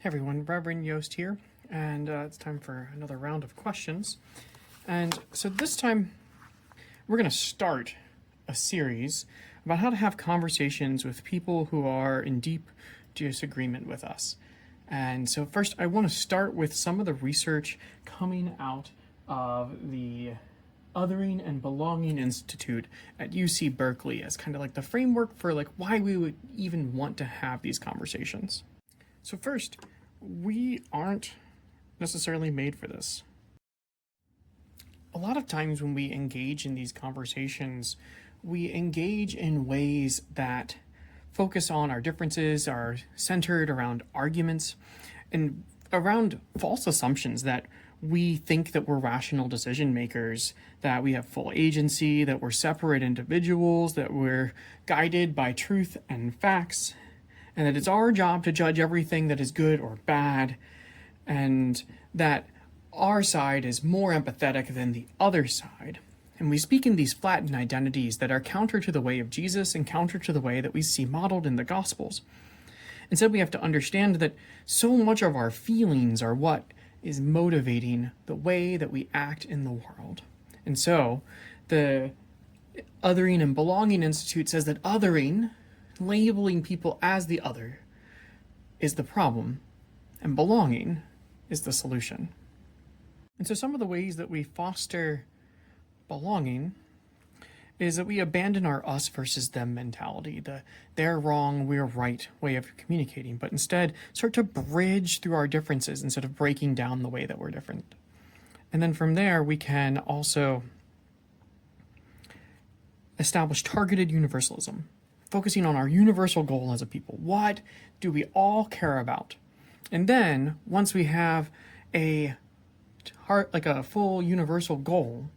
Hey everyone, Reverend Yost here, and it's time for another round of questions. And so this time, we're going to start a series about how to have conversations with people who are in deep disagreement with us. And so first, I want to start with some of the research coming out of the Othering and Belonging Institute at UC Berkeley as kind of like the framework for like why we would even want to have these conversations. So first, we aren't necessarily made for this. A lot of times when we engage in these conversations, we engage in ways that focus on our differences, are centered around arguments, and around false assumptions that we think that we're rational decision makers, that we have full agency, that we're separate individuals, that we're guided by truth and facts, and that it's our job to judge everything that is good or bad, and that our side is more empathetic than the other side. And we speak in these flattened identities that are counter to the way of Jesus and counter to the way that we see modeled in the Gospels. Instead, we have to understand that so much of our feelings are what is motivating the way that we act in the world. And so, the Othering and Belonging Institute says that othering, labeling people as the other, is the problem, and belonging is the solution. And so some of the ways that we foster belonging is that we abandon our us versus them mentality, the they're wrong, we're right way of communicating, but instead start to bridge through our differences instead of breaking down the way that we're different. And then from there, we can also establish targeted universalism, focusing on our universal goal as a people. What do we all care about? And then once we have a full universal goal,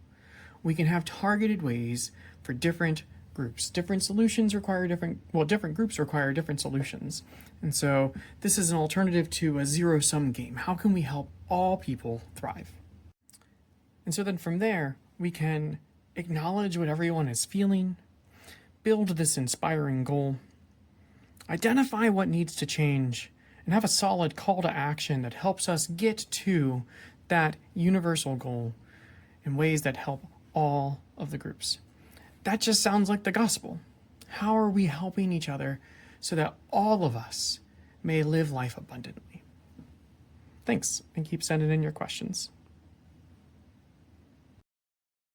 we can have targeted ways for different groups. Different groups require different solutions. And so this is an alternative to a zero-sum game. How can we help all people thrive? And so then from there, we can acknowledge what everyone is feeling, build this inspiring goal, identify what needs to change, and have a solid call to action that helps us get to that universal goal in ways that help all of the groups. That just sounds like the gospel. How are we helping each other so that all of us may live life abundantly? Thanks, and keep sending in your questions.